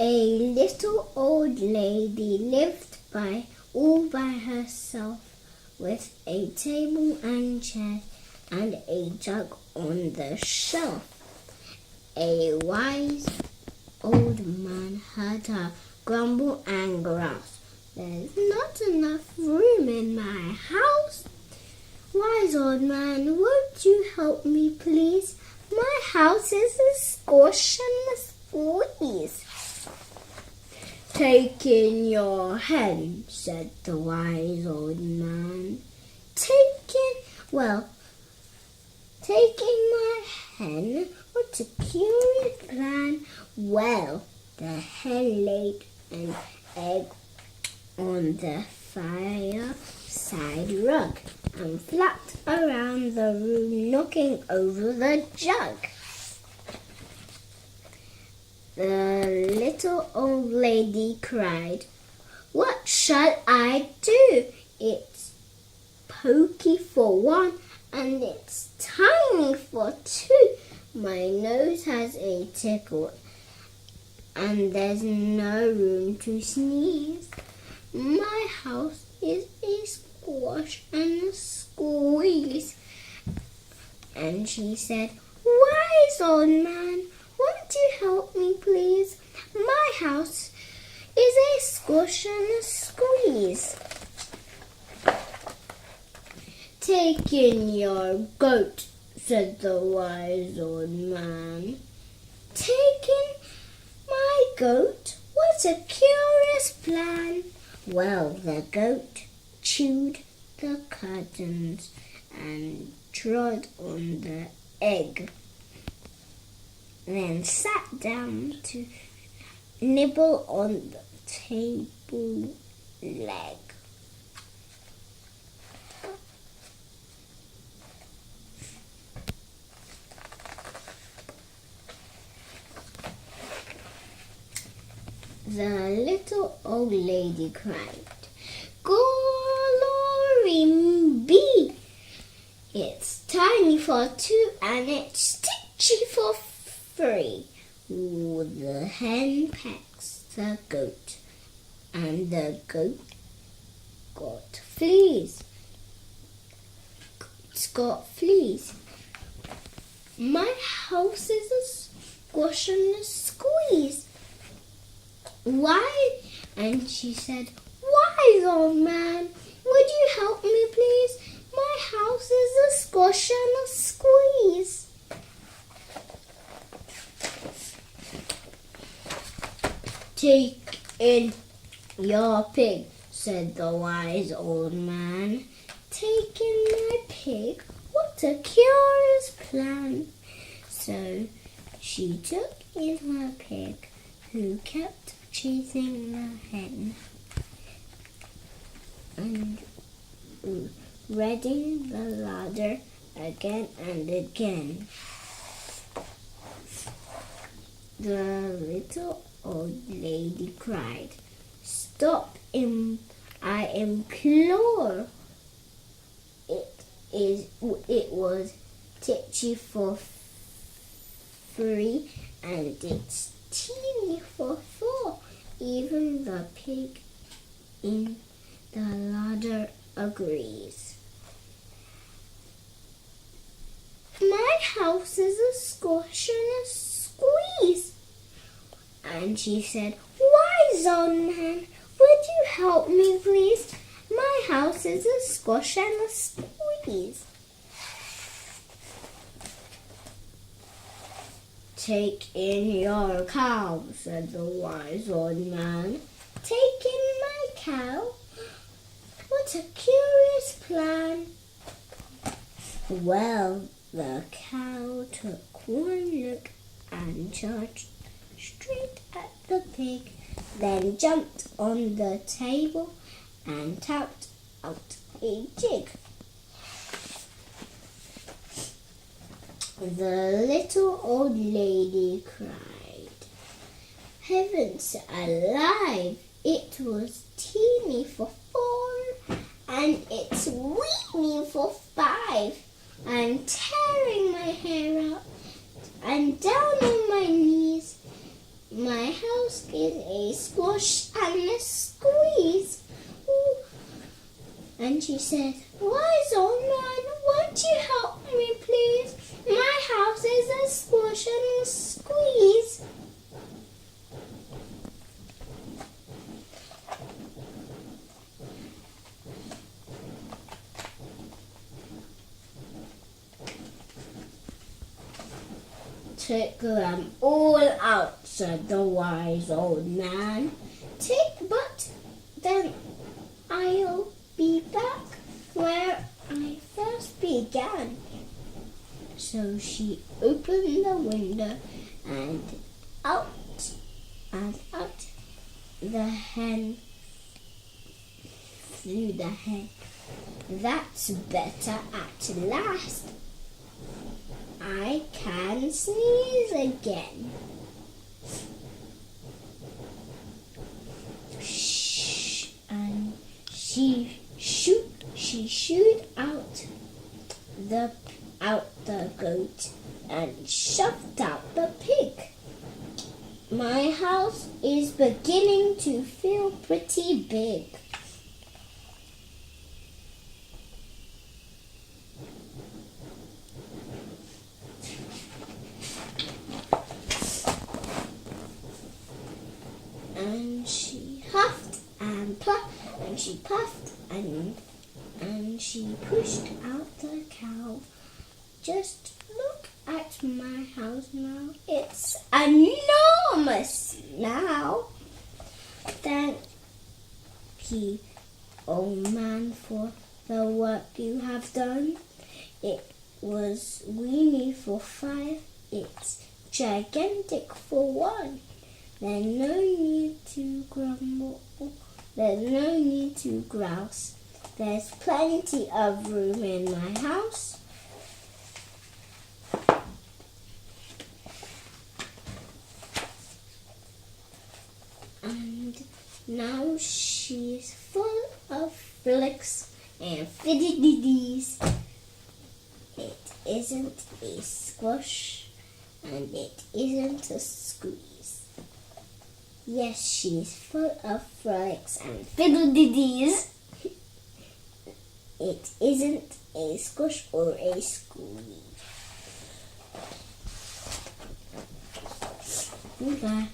A little old lady lived all by herself, with a table and chair and a jug on the shelf. A wise old man heard her grumble and grouse. "There's not enough room in my house. Wise old man, won't you help me, please? My house is a squash and a squeeze." "Take in your hen," said the wise old man. Take in my hen? What a curious plan." Well, the hen laid an egg on the fireside rug and flapped around the room, knocking over the jug. The little old lady cried, "What shall I do? It's pokey for one, and it's tiny for two. My nose has a tickle, and there's no room to sneeze. My house is a squash and a squeeze." And she said, "Wise old man, won't you help me, please? My house is a squash and a squeeze." "Take in your goat," said the wise old man. "Take in my goat? What a curious plan." Well, the goat chewed the curtains and trod on the egg, then sat down to nibble on the table leg. The little old lady cried, "Glory be! It's tiny for two and it's stitchy for three." The hen pecks the goat, and the goat got fleas. Goat's got fleas. My house is a squash and a squeeze. Why? And she said, "Wise old man, would you help me, please? My house is a squash and a squeeze." "Take in your pig," said the wise old man. "Take in my pig? What a curious plan." So she took in her pig, who kept chasing the hen and reading the ladder again and again. The little old lady cried, "Stop, I implore." It was titchy for three, and it's teeny for four. Even the pig in the ladder agrees. My house is a squash and a squeeze. And she said, "Wise old man, would you help me, please? My house is a squash and a squeeze." "Take in your cow," said the wise old man. "Take in my cow? What a curious plan." Well, the cow took one look and charged straight at the pig, then jumped on the table and tapped out a jig. The little old lady cried, "Heavens alive! It was teeny for four, and it's weeny for five. I'm tearing my hair out and down on my knees. My house is a squash and a squeeze. Ooh. And she said, "Wise old man, won't you help me, please? My house is a squash and a squeeze." "Take them all out," said the wise old man. But then I'll be back where I first began." So she opened the window and out the hen flew the hen. "That's better at last. I can sneeze again." Shh! And she shooed out the goat and shoved out the pig. My house is beginning to feel pretty big. And she huffed and puffed, and she puffed, and she pushed out the cow. "Just look at my house now. It's enormous now." "Thank you, old man, for the work you have done. It was weeny for 5. It's gigantic for 1. There's no need to grumble. There's no need to grouse. There's plenty of room in my house." And now she's full of flicks and fiddidies. It isn't a squash and it isn't a squeeze. Yes, she's full of frolics and fiddle-de-dees. It isn't a squash or a squeeze. Goodbye.